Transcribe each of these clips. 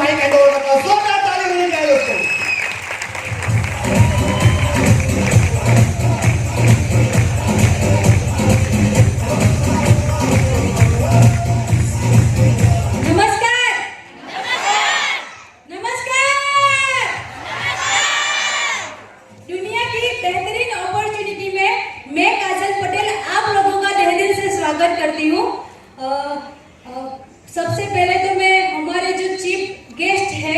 Mic hand over करता हूं। जोरदार ताली होनी चाहिए दोस्तों। स्वागत करती हूँ। सबसे पहले तो मैं हमारे जो चीफ गेस्ट है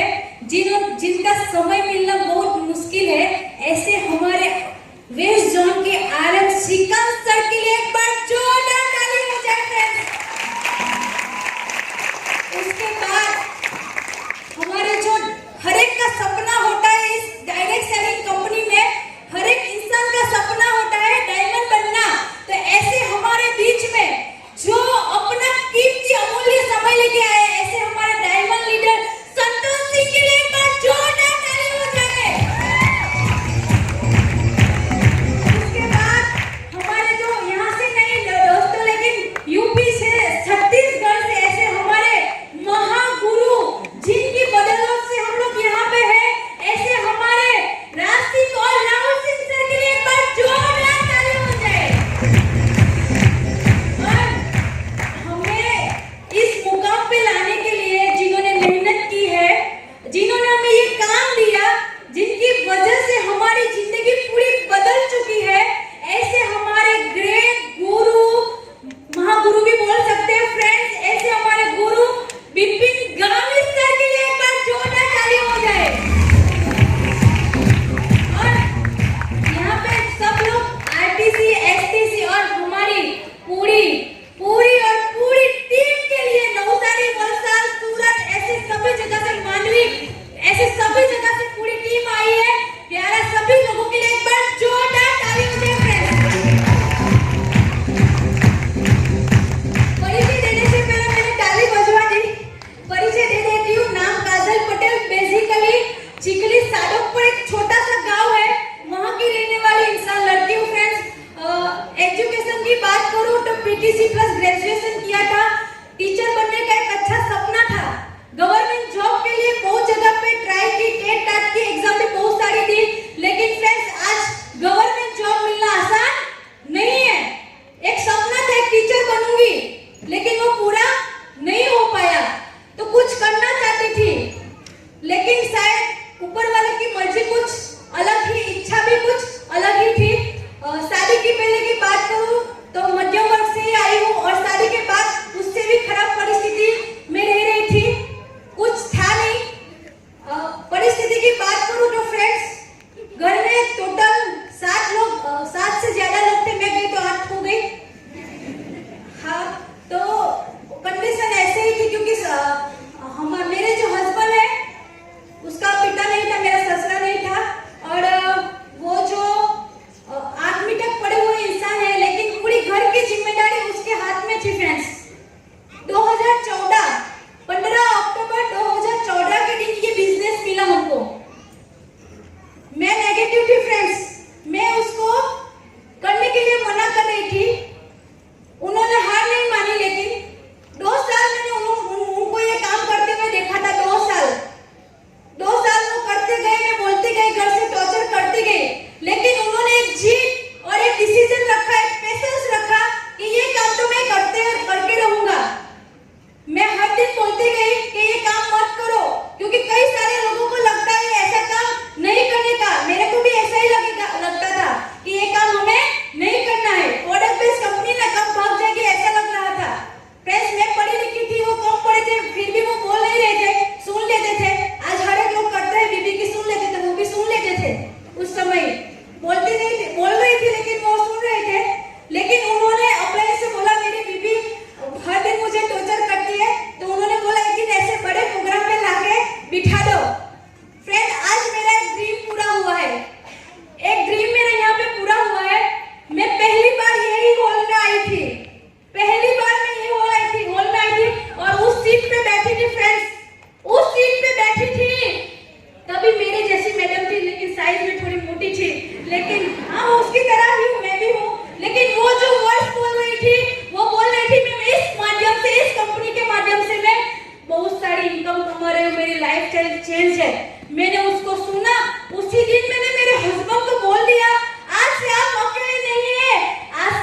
चेंज है। मैंने उसको सुना, उसी दिन मैंने मेरे हस्बैंड को बोल दिया, आज से आप अकेले नहीं है, आज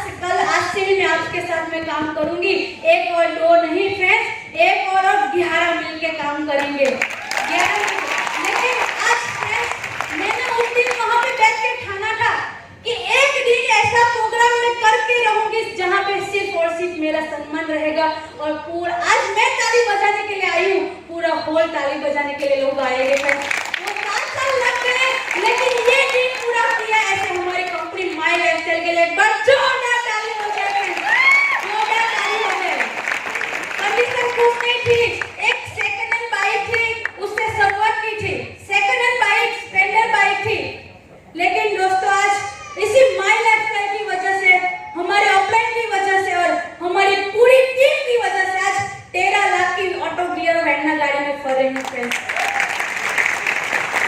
से ही मैं आपके साथ में काम करूंगी। एक और दो नहीं फ्रेंड्स, एक और 11 मिलके काम करेंगे, 11 मिलके। लेकिन आज फ्रेंड्स मैंने उस दिन वहां पे बैठ के ठाना था कि एक दिन ऐसा प्रोग्राम मैं करके रहूंगी जहां पे सिर्फ और सिर्फ मेरा सम्मान रहेगा। और पूरा आज मैं ताली बजाने के लिए आई हूँ, पूरा हॉल ताली बजाने के लिए लोग आएंगे। वो 7 साल लग गए, लेकिन ये दिन पूरा किया। ऐसे हमारी कंपनी माई लाइफस्टाइल के लिए एक बार जोरदार ताली हो जाए, जोरदार ताली हो जाए। कंडीशन खूब नहीं थी, एक सेकंड हैंड बाइक थी, उससे शुरुआत की थी, second hand bike Splendor bike थी। लेकिन दोस्तों आज इसी माई लाइफस्टाइल की वजह से, हमारे अपलाइन की वजह से और हमारी पूरी टीम की वजह से आज 13 लाख की ऑटो गियर वैगनर गाड़ी में फर रही हूँ फ्रेंड्स।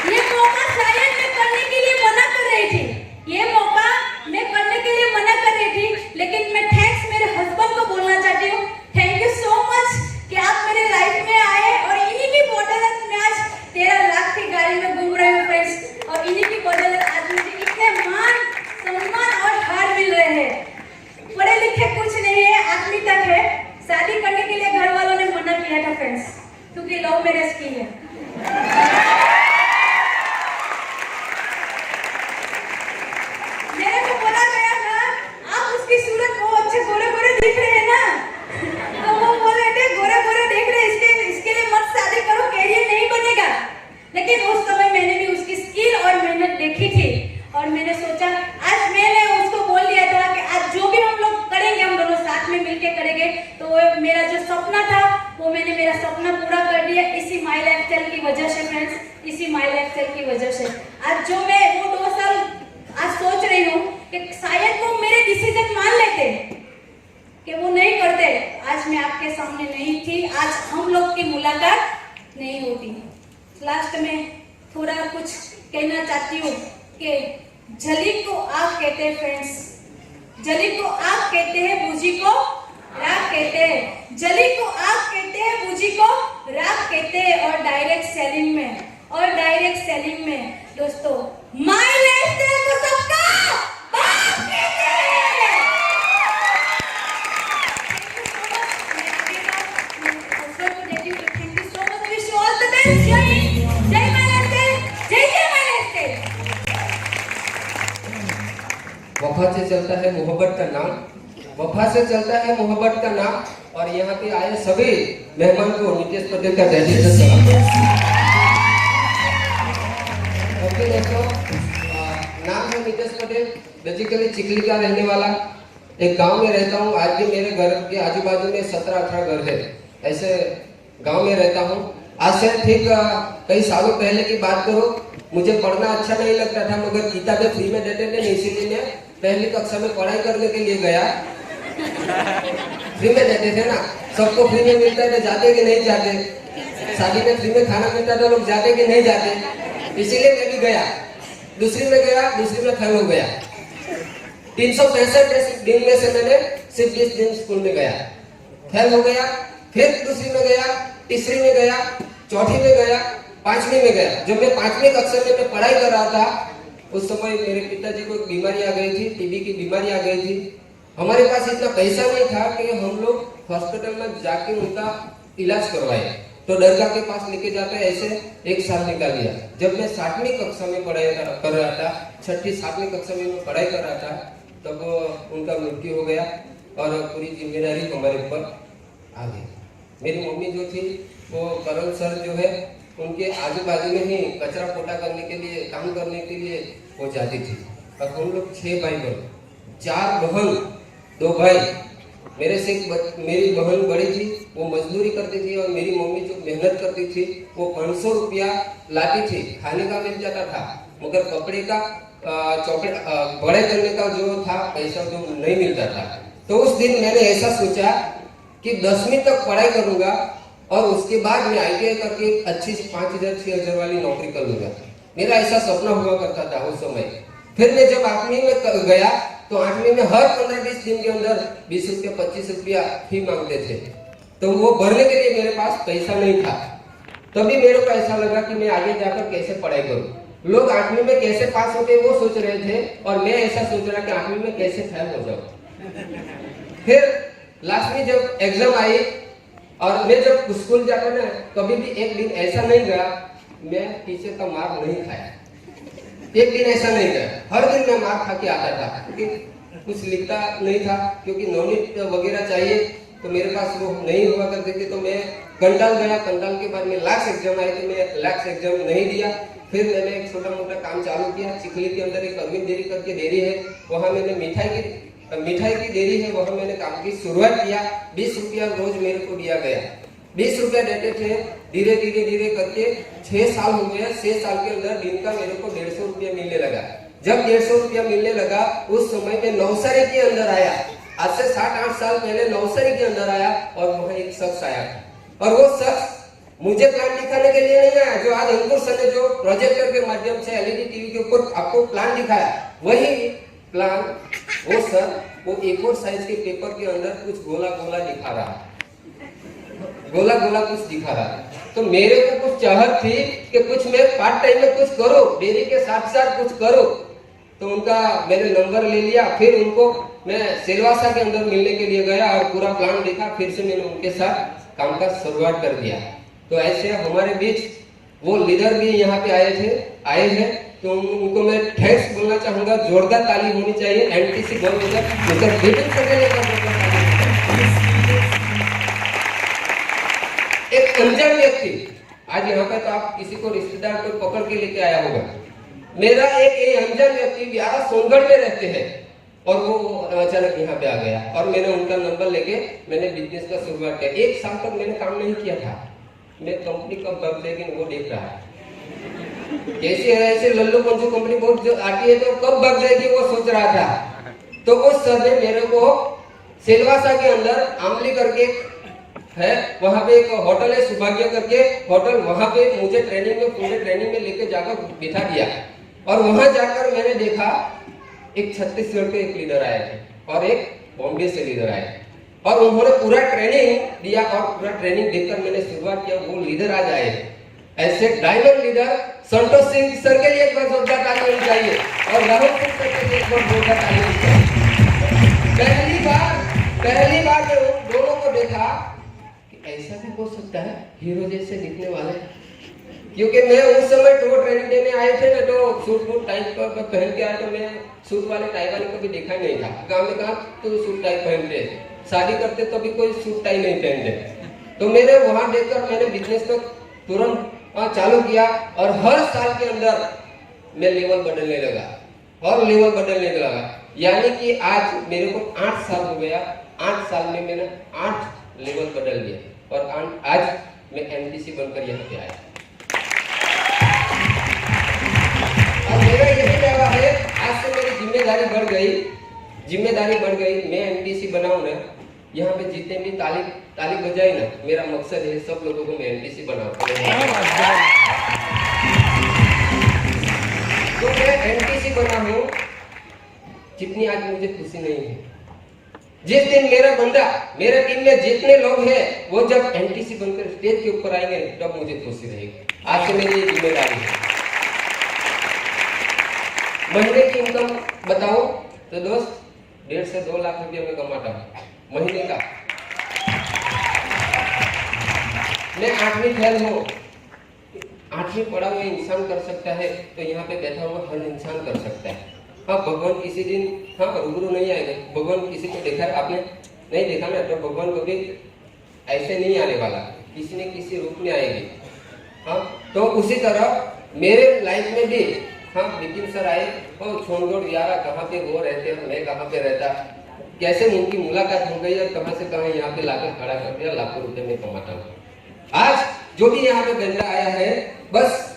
ये मौका शायद मैं करने के लिए मना कर रही थी, ये मौका मैं करने के लिए मना कर रही थी, लेकिन मैं थैंक्स मेरे हस्बैंड को बोलना चाहती हूँ। थैंक यू सो मच कि आप मेरे लाइफ में आए और इन्हीं की बदौलत मैं आज 13 लाख की गाड़ी में घूम रही हूँ फ्रेंड्स। और इन्हीं की बदौलत आज मुझे इतने मान सम्मान और हार मिल रहे हैं। पढ़े लिखे कुछ नहीं है, आदमी तक है। शादी करने के लिए घर वालों ने मना किया था फ्रेंड्स, क्योंकि लव मैरिज की है। मेरे को बोला गया था आप उसकी सूरत बहुत अच्छे गोरे गोरे दिख रहे हैं ना, तो वो बोले थे गोरे गोरे देख रहे इसके लिए मत शादी करो, कैरियर नहीं बनेगा। लेकिन उस समय मैंने भी उसकी स्किल और मेहनत देखी थी और मैंने सोचा, आज मैंने उसको बोल दिया था कि आज जो भी हम लोग करेंगे हम दोनों साथ में मिलके करेंगे। तो मेरा जो सपना था वो मैंने मेरा सपना पूरा कर दिया इसी माई लाइफस्टाइल की वजह से फ्रेंड्स, इसी माई लाइफस्टाइल की वजह से। आज जो मैं वो 2 साल आज सोच रही हूँ कि शायद वो मेरे डिसीजन मान लेते कि वो नहीं करते, आज मैं आपके सामने नहीं थी, आज हम लोग की मुलाकात नहीं होती। लास्ट में थोड़ा कुछ कहना चाहती हूँ कि जली को आग कहते हैं फ्रेंड्स, जली को आग कहते हैं, बूझी को राख कहते हैं। जली को आग कहते हैं, बूझी को राख कहते हैं। और डायरेक्ट सेलिंग में दोस्तों माई लाइफस्टाइल को सबका बाप कहते हैं। Thank you so much, wish you all the best. जय हिंद, जय माई लाइफस्टाइल, जय माई लाइफस्टाइल। वफा से चलता है मोहब्बत का नाम, वफा से चलता है मोहब्बत का नाम। और यहाँ पे आए सभी मेहमान को नितेश पटेल का जय जय सलाम। ओके दोस्तों, नाम है नितेश पटेल, बेसिकली चिखली का रहने वाला, एक गांव में रहता हूँ। आज भी मेरे घर के आजू बाजू में 17-18 घर है, ऐसे गांव में रहता हूँ। आज से ठीक कई सालों पहले की बात करो, मुझे पढ़ना अच्छा नहीं लगता था, मगर किताबें फ्री में देते थे, इसीलिए मैं पहली कक्षा में पढ़ाई करने के लिए गया। फ्री में देते थे ना, सबको फ्री में मिलता है, जाते कि नहीं जाते, शादी में फ्री में खाना मिलता था, लोग जाते कि नहीं जाते, इसीलिए मैं भी गया। दूसरी में गया, दूसरी में फेल हो गया। 365 दिन में से मैंने सिर्फ 20 दिन स्कूल में गया, फेल हो गया। फिर दूसरी में गया, तीसरी में गया, चौथी में गया, 5वीं में गया। जब मैं 5वीं कक्षा में मैं पढ़ाई कर रहा था, उस समय मेरे पिताजी को एक बीमारी आ गई थी, टीबी की बीमारी आ गई थी। हमारे पास इतना पैसा नहीं था कि हम लोग हॉस्पिटल में जाके उनका इलाज करवाए, तो दरगाह के पास लेके जाते ऐसे 1 साल निकाल लिया। जब मैं 7वीं कक्षा में पढ़ाई कर रहा था, 6ठी-7वीं कक्षा में मैं पढ़ाई कर रहा था, तब उनका मृत्यु हो गया और पूरी जिम्मेदारी हमारे ऊपर आ गई। मेरी मम्मी जो थी वो करण सर जो है उनके आजू बाजू में ही कचरा पोटा करने के लिए, काम करने के लिए वो जाती थी। और हम लोग 6 भाई बहन, 4 बहन 2 भाई। मेरे से मेरी बहन बड़ी थी, वो मजदूरी करती थी और मेरी मम्मी जो मेहनत करती थी वो 500 रुपया लाती थी। खाने का मिल जाता था, मगर कपड़े का बड़े करने का जो था पैसा जो नहीं मिलता था। तो उस दिन मैंने ऐसा सोचा कि 10वीं तक पढ़ाई करूंगा और उसके बाद मैं ITI करके अच्छी 5,000-6,000 वाली नौकरी कर लूंगा। मेरा ऐसा सपना हुआ करता था उस समय। फिर मैं जब 8वीं में गया तो 8वीं में हर 15-20 दिन के अंदर 20 रुपया 25 रुपया फी मांगते थे, तो वो भरने के लिए मेरे पास पैसा नहीं था। तभी मेरे को ऐसा लगा कि मैं आगे जाकर कैसे पढ़ाई करूं। लोग 8वीं में कैसे पास होते वो सोच रहे थे और मैं ऐसा सोच रहा कि 8वीं में कैसे फेल हो जाऊं। फिर लास्ट में जब एग्जाम आई और मैं जब स्कूल जाकर ना कभी भी एक दिन ऐसा नहीं गया मैं पीछे का मार नहीं खाया। एक दिन ऐसा नहीं गया, हर दिन मैं मार खा के आता था क्योंकि कुछ लिखता नहीं था, क्योंकि नोट वगैरह चाहिए तो मेरे पास वो नहीं हुआ करते थे। तो मैं कंटाल गया, कंटाल के बाद में लास्ट एग्जाम आए थे, मैं लास्ट एग्जाम नहीं दिया। फिर मैंने एक छोटा मोटा काम चालू किया। चिखली के अंदर एक अरविंद डेयरी करके डेयरी है, वहाँ मैंने मिठाई की डेयरी है, वहाँ मैंने काम की शुरुआत किया। 20 रुपया रोज मेरे को दिया गया, 20 रुपया देते थे। धीरे धीरे करके 6 साल हो गया। 6 साल के अंदर दिन का मेरे को 150 रुपया मिलने लगा। जब 150 रुपया मिलने लगा उस समय में नवसारी के अंदर आया, आज से 7-8 साल पहले नवसारी के अंदर आया और वहाँ एक शख्स आया और वो शख्स मुझे प्लान दिखाने के लिए नहीं आया। जो आज अंकुर सर ने जो प्रोजेक्टर के माध्यम से एलईडी टीवी के ऊपर आपको प्लान दिखाया, वही प्लान वो सर वो A4 साइज के पेपर के अंदर कुछ गोला गोला दिखा रहा, गोला गोला कुछ दिखा रहा। तो मेरे को कुछ चाहत थी कि कुछ मैं पार्ट टाइम में कुछ करो, डेयरी के साथ साथ कुछ करो। तो उनका मैंने नंबर ले लिया, फिर उनको मैं सिलवासा के अंदर मिलने के लिए गया और पूरा प्लान देखा। फिर से मैंने उनके साथ काम का शुरुआत कर दिया। तो ऐसे हमारे बीच वो लीडर भी यहाँ पे आए हैं, तो उनको मैं थैंक्स बोलना चाहूंगा। जोरदार ताली होनी चाहिए। एनटीसी बोल मिस्टर बिपिन पटेल का एक अनजान व्यक्ति आज यहाँ पे, तो आप किसी को रिश्तेदार को पकड़ के लेके आया होगा। मेरा एक अनजान व्यक्ति बिहार सोनगढ़ में रहते हैं और वो अचानक यहाँ पे आ गया और मैंने उनका नंबर लेके मैंने बिजनेस का शुरुआत किया। 1 साल तक मैंने काम नहीं किया था। मैं कंपनी कब बन जाएगी वो देख रहा है, कैसे ऐसे लल्लू पंचू कंपनी बहुत जो आती है तो कब बन जाएगी वो सोच रहा था। तो उस सर ने मेरे को सिलवासा के अंदर आमली करके है, वहां पे एक होटल है सौभाग्य करके होटल, वहां पे मुझे पूरे ट्रेनिंग में लेके जाकर बिठा दिया। और वहां जाकर मैंने देखा एक छत्तीसगढ़ के एक लीडर आए थे और एक बॉम्बे से लीडर आए और उन्होंने पूरा ट्रेनिंग दिया और पूरा ट्रेनिंग देकर मैंने शुरुआत किया। वो लीडर आज आए, ऐसे diamond leader Santosh Singh sir के लिए एक बार जोरदार ताली होनी चाहिए और राहुल सिंह सर के लिए एक बार जोरदार ताली होनी चाहिए। पहली बार मैं उन दोनों को देखा कि ऐसा भी हो सकता है हीरो जैसे दिखने वाले, क्योंकि मैं उस समय तो ट्रेनिंग देने आए थे ना, तो सूट टाई पर पहन के आया, तो मैं सूट वाले टाई वाले कभी देखा ही नहीं था। गांव में कहा तो सूट टाई पहनते, शादी करते तो भी कोई सूट टाई नहीं पहनते। तो मैंने वहां देखकर मैंने बिजनेस में तुरंत चालू किया और हर साल के अंदर मैं लेवल बदलने लगा यानी कि आज मेरे को 8 साल हो गया। 8 साल में मैंने 8 लेवल बदल दिया और आज मैं एनटीसी बनकर यहाँ पे आया। और मेरा यही दावा है, आज से मेरी जिम्मेदारी बढ़ गई। मैं एनटीसी बनाऊं ना, यहाँ पे जितने भी ताली बजाए ना, मेरा मकसद है सब लोगों को मैं एनटीसी बनाऊं। तो मैं एनटीसी बना हूं, जितनी आज मुझे खुशी नहीं है। जिस दिन मेरा टीम में जितने लोग हैं वो जब एनटीसी बनकर स्टेज के ऊपर आएंगे तब मुझे खुशी रहेगी। आज से मेरी जिम्मेदारी है। महीने की इनकम बताओ तो दोस्त 1.5 से 2 लाख रुपया मैं कमाता हूँ महीने का। मैं 8वीं फेल हूँ, 8वीं पढ़ा हुआ इंसान कर सकता है तो यहाँ पे बैठा हुआ हर इंसान कर सकता है। हाँ, भगवान किसी दिन रूबरू नहीं आएगा। भगवान किसी को देखा है आपने? नहीं देखा ना, तो भगवान कभी ऐसे नहीं आने वाला, किसी न किसी रूप में आएगी। हाँ, तो उसी तरह मेरे लाइफ में भी बिपिन सर आए और छोड़ यारा कहाँ पे वो रहते हैं, मैं कहाँ पे रहता, कैसे उनकी मुलाकात हो गई और कहाँ से कहाँ यहाँ पे लाकर खड़ा कर दिया, लाखों रुपए में कमाता हूँ। आज जो भी यहाँ पे बंदा आया है, बस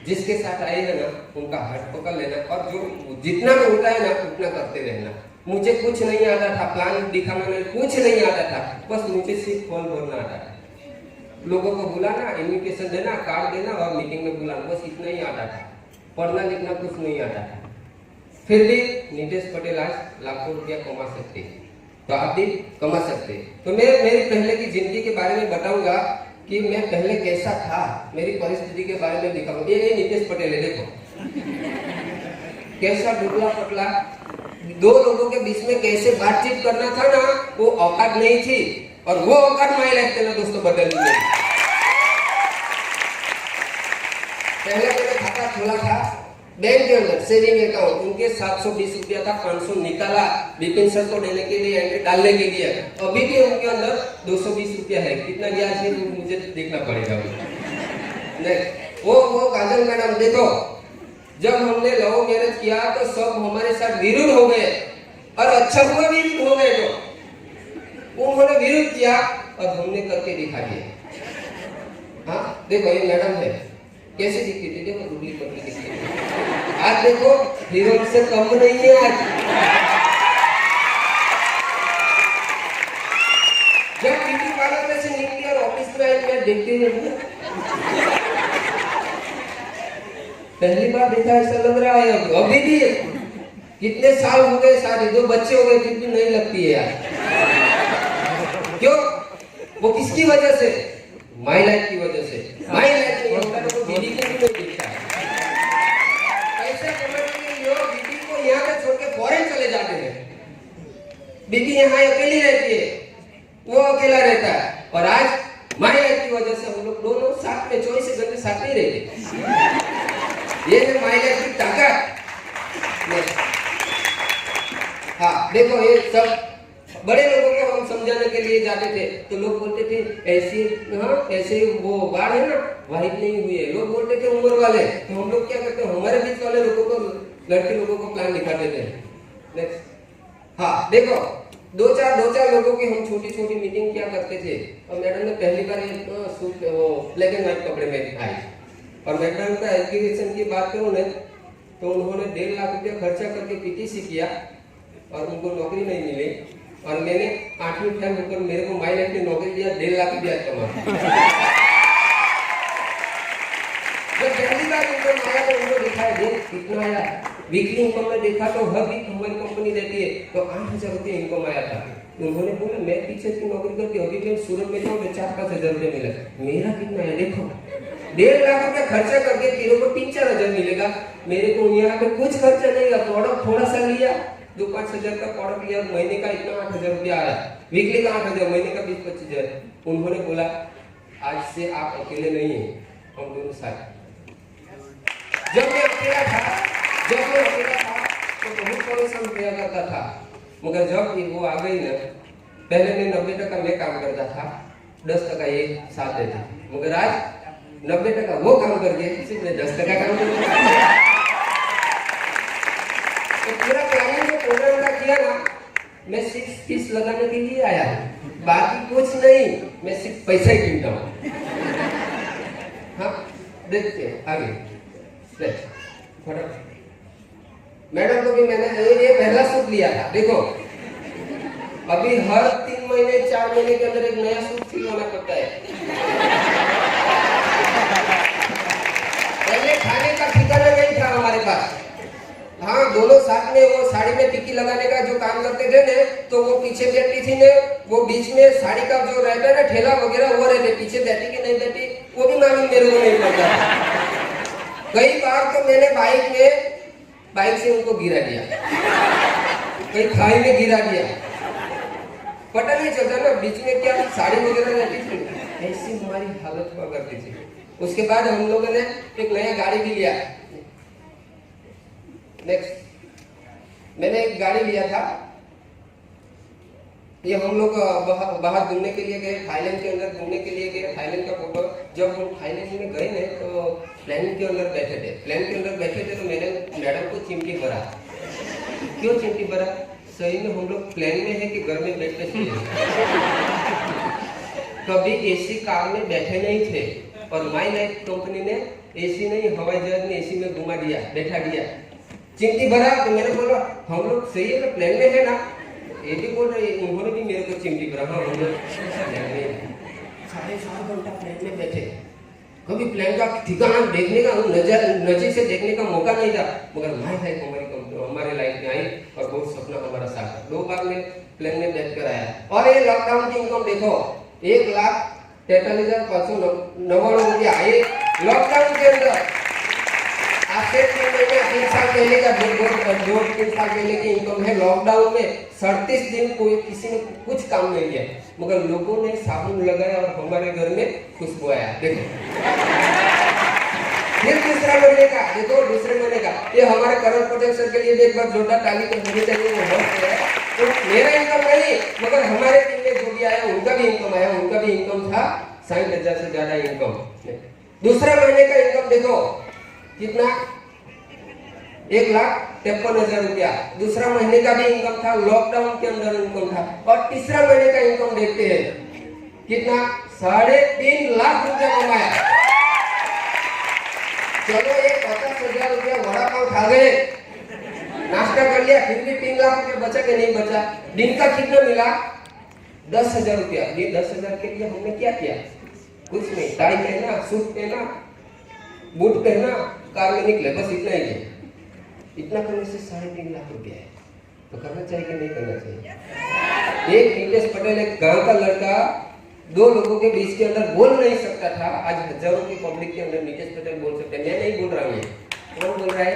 जिसके साथ आए हैं ना उनका हाथ पकड़ लेना और जो जितना में होता है ना उतना करते रहना। मुझे कुछ नहीं आता था, प्लान दिखाना नहीं, कुछ नहीं आता था, बस मुझे सिर्फ फॉर्म भरना आता था, लोगों को बुलाना, इन्विटेशन देना, कार्ड देना और मीटिंग में बुलाना, बस इतना ही आता था। पढ़ना लिखना कुछ नहीं आता था। फिर भी नीतीश पटेल आज लाखों रुपया कमा सकते हैं, तो आप भी कमा सकते हैं। तो मैं मेरी पहले की जिंदगी के बारे में बताऊंगा। कि मैं पहले कैसा था, मेरी परिस्थिति के बारे में लिखा हूँ। ये नीतीश पटेल है, देखो कैसा दुबला पतला, दो लोगों के बीच में कैसे बातचीत करना था ना, वो औकात नहीं थी। और वो औकात माई लगते ना दोस्तों बदल दी। पहले मैंने खाता खोला था बैंक के अंदर, सेविंग अकाउंट, उनके 720 रुपया था, 500 निकाला विपिन सर को देने के लिए, एंट्री डालने के लिए। अभी भी उनके अंदर 220 रुपया है, कितना ब्याज है मुझे देखना पड़ेगा। वो काजल मैडम देखो, जब हमने लव मैरिज किया तो सब हमारे साथ विरुद्ध हो गए, और अच्छा हुआ विरुद्ध हो गए। तो उन्होंने विरुद्ध किया और हमने करके दिखा दिया। हाँ देखो ये मैडम है, कैसे दिखती थी, देखो दुबली पतली दिखती थी। आज देखो हीरोइन से कम नहीं है। आज जब ब्यूटी पार्लर में से निकली और ऑफिस में आई, मैं देखती नहीं, पहली बार देखा ऐसा लग रहा है। अभी भी कितने साल हो गए शादी, 2 बच्चे हो गए, फिर भी नहीं लगती है यार। क्यों? वो किसकी वजह से? माई लाइफ की वजह से। माई लाइफ नहीं होता तो बीवी को भी नहीं दिखता। पैसे कमाने के लिए बीवी को यहाँ पे छोड़ के फॉरेन चले जाते हैं। बीवी यहाँ अकेली रहती है, वो अकेला रहता है। और आज माई लाइफ की वजह से हम लोग दोनों साथ में 24 घंटे साथ नहीं रहते। ये है माई लाइफ की ताकत। हाँ देखो, ये सब बड़े लोगों को हम समझाने के लिए जाते थे तो लोग बोलते थे ऐसे, हाँ ऐसे वो बाढ़ है ना वाहिद नहीं हुई है। लोग बोलते थे उम्र वाले, तो हम लोग क्या करते हैं, हमारे बीच वाले लोगों को, लड़के लोगों को प्लान दिखा देते हैं। नेक्स्ट, हाँ देखो, दो चार लोगों की हम छोटी छोटी मीटिंग क्या करते थे। और मैडम ने पहली बार सूट वो ब्लैक एंड व्हाइट कपड़े में दिखाई। और मैडम का एजुकेशन की बात करूँ ना, तो उन्होंने 1.5 लाख रुपया खर्चा करके पीटीसी किया और उनको नौकरी नहीं मिली। और मैंने 8वीं फेल होकर मेरे को माई लाइफ की नौकरी दिया, 1.5 लाख रुपया कमा। जब पहली बार इनकम आया तो उनको दिखाया देख कितना आया। वीकली इनकम में देखा तो हर वीक हमारी कंपनी देती है, तो 8,000 रुपये इनकम आया था। उन्होंने बोला मैं टीचर की नौकरी करती हूँ, अभी मैं सूरत में जाऊँ, 4-5 हजार रुपये मिला। मेरा कितना है देखो, 1.5 लाख रुपया खर्चा करके तेरे को 3-4 हजार मिलेगा। मेरे को यहाँ पे कुछ खर्चा नहीं हुआ, प्रोडक्ट थोड़ा सा लिया, 2-5 हजार का प्रोडक्ट लिया, महीने का इतना 8,000 रुपया आया। वीकली का 8,000, महीने का 20-25 हजार। उन्होंने बोला आज से आप अकेले नहीं है, हम दोनों साथ। जब मैं अकेला था तो बहुत परेशान किया करता था, मगर जब वो आ गई ना, पहले मैं 90% मैं काम करता था, 10% ये साथ देते, मगर आज 90% वो काम करके सिर्फ मैं 10% काम करता। तो पूरा प्लानिंग में प्रोग्राम किया ना, मैं सिर्फ फीस लगाने के लिए आया, बाकी कुछ नहीं, मैं सिर्फ पैसा ही गिनता हूँ। हाँ देखते हैं आगे। मैडम को भी मैंने ये पहला सूट लिया था। देखो अभी हर 3 महीने 4 महीने के अंदर एक नया सूट सिलवाना पड़ता है। पहले खाने का ठिकाना नहीं था हमारे पास। हाँ दोनों साथ में वो साड़ी में टिक्की लगाने का जो काम करते थे ने, तो वो पीछे बैठती थी ने, वो बीच में साड़ी का जो रहता है ना ठेला वगैरह वो रहते, पीछे बैठी कि नहीं बैठी वो भी मालूम मेरे को नहीं पड़ता। कई बार तो मैंने बाइक से उनको गिरा दिया, कहीं खाई में गिरा दिया, पता नहीं चलता ना बीच में क्या साड़ी वगैरह रहती थी। ऐसी हमारी हालत हुआ करती थी। उसके बाद हम लोगों ने एक नया गाड़ी भी लिया। नेक्स्ट, मैंने एक गाड़ी लिया था, ये हम लोग बाहर घूमने के लिए गए, थाईलैंड के अंदर घूमने के लिए गए। थाईलैंड का फोटो, जब हम थाईलैंड में गए ना तो प्लेन के अंदर बैठे थे तो मैंने मैडम को चिमटी भरा। क्यों चिमटी भरा? सही में हम लोग प्लेन में है कि घर में बैठे थे, कभी एसी कार में बैठे नहीं थे। और माई लाइफ कंपनी ने एसी नहीं, हवाई जहाज में एसी में घुमा दिया, बैठा दिया, चिमटी भरा। तो मैंने बोला हम लोग सही है ना, प्लेन में है ना? ये भी बोल रहे, उन्होंने भी मेरे को चिमटी भरा। हाँ हम लोग 4.5 घंटा प्लेन में बैठे, कभी प्लेन का ठिकाना देखने का, नजर से देखने का मौका नहीं था। मगर माई लाइफ हमारे लाइफ में आई और बहुत सपना हमारा साथ। 2 बार में प्लेन में बैठ कर आया। और ये लॉकडाउन की इनकम देखो, 1 लाख 43,599 रुपया आए लॉकडाउन के अंदर। आज से 3 महीने 3 साल पहले का 2-3 साल पहले की इनकम है। लॉकडाउन में 37 दिन कोई किसी ने कुछ काम नहीं किया, मगर लोगों ने साबुन लगाया और हमारे घर में खुशबू आया। देखो फिर दूसरा महीने का देखो, दूसरे महीने का ये हमारे करंट प्रोटेक्शन के लिए भी एक बार जोरदार ताली तो होनी चाहिए। वो बहुत है, तो मेरा इनकम नहीं मगर हमारे टीम में जो भी आया उनका भी इनकम आया, उनका भी इनकम था 60,000 से ज्यादा इनकम। दूसरा महीने का इनकम देखो कितना, 1,53,000 रुपया दूसरा महीने का भी इनकम था, लॉकडाउन के अंदर इनकम था। और तीसरा महीने का इनकम देखते हैं कितना, 3.5 लाख रुपया कमाया। चलो ये 50,000 रुपया वड़ा पाव खा गए, नाश्ता कर लिया, फिर भी 3 लाख रुपया बचा के नहीं बचा। दिन का कितना मिला, 10,000 रुपया। ये 10,000 के लिए हमने क्या किया, कुछ नहीं, टाई पहना, सूट पहना, बूट पहना, कार में निकले, बस इतना ही है। इतना करने से 3.5 लाख रुपया है, तो करना चाहिए कि नहीं करना चाहिए। एक नीतीश पटेल एक गांव का लड़का 2 लोगों के बीच के अंदर बोल नहीं सकता था, आज हजारों की पब्लिक के अंदर नीतीश पटेल बोल सकते हैं। मैं नहीं बोल रहा हूँ, कौन बोल रहा है,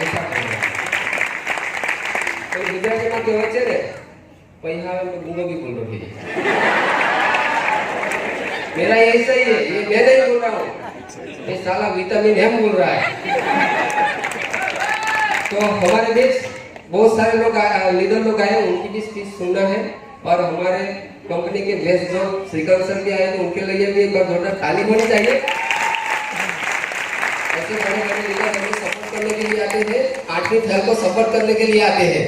ऐसा बोल रहा है। तो गुजराती में कहेवत है रे, पैसा तो गुंगो भी बोल रहे हैं। मेरा ऐसा ही है, ये मैं नहीं बोल रहा हूँ, ये साला विटामिन एम बोल रहा है। तो हमारे बीच बहुत सारे लोग लीडर लोग आए, उनकी भी स्पीच सुनना है। और हमारे कंपनी के वेस्ट जोन श्रीकांत सर भी आए, तो उनके लिए भी एक बार जोरदार ताली होनी चाहिए। ऐसे बड़े बड़े लीडर हमें सपोर्ट करने के लिए आते हैं, 8वीं फेल को सपोर्ट करने के लिए आते हैं,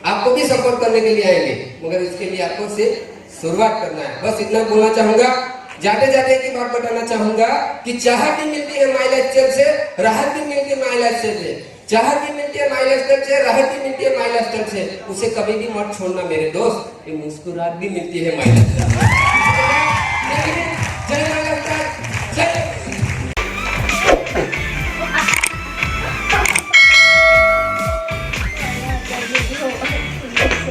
आपको भी सपोर्ट करने के लिए आएंगे, मगर इसके लिए आपको से शुरुआत करना है। बस इतना बोलना चाहूंगा। जाते जाते की बात बताना चाहूंगा कि चाहत भी मिलती है माई लाइफस्टाइल से, राहत भी मिलती है माई लाइफस्टाइल से। चाहत भी मिलती है माई लाइफस्टाइल से, राहत भी मिलती है माई लाइफस्टाइल से। उसे कभी भी मत छोड़ना मेरे दोस्त, ये मुस्कुराहट भी मिलती है माई लाइफस्टाइल। जय